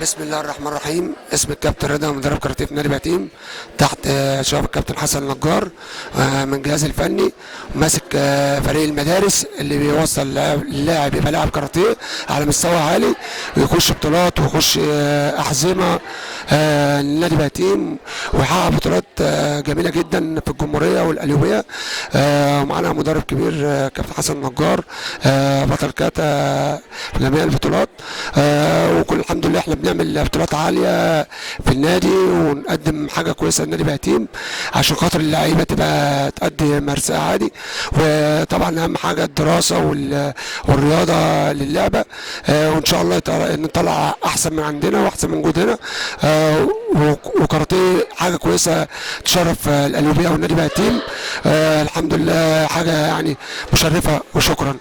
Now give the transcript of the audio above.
بسم الله الرحمن الرحيم. اسم الكابتن رضا، مدرب كاراتيه في نادي بهتيم تحت اشراف الكابتن حسن النجار من الجهاز الفني، وماسك فريق المدارس اللي بيوصل اللاعب يبقى لاعب كاراتيه على مستوى عالي ويخش بطولات ويخش احزمه لنادي بهتيم ويحقق بطولات جميله جدا في الجمهوريه والقليوبيه. ومعانا مدرب كبير كابتن حسن النجار بطل كاتا في جميع البطولات. وكل الحمد لله احنا بنعمل بطولات عاليه في النادي ونقدم حاجه كويسه لنادي بهتيم عشان خاطر اللعيبه تبقى تأدي مارسها عادي. وطبعا اهم حاجه الدراسه والرياضه للعبه. وان شاء الله نطلع احسن من عندنا واحسن من جهدنا. وكاراتيه حاجه كويسه تشرف القليوبيه والنادي بهتيم. الحمد لله حاجه يعني مشرفه، وشكرا.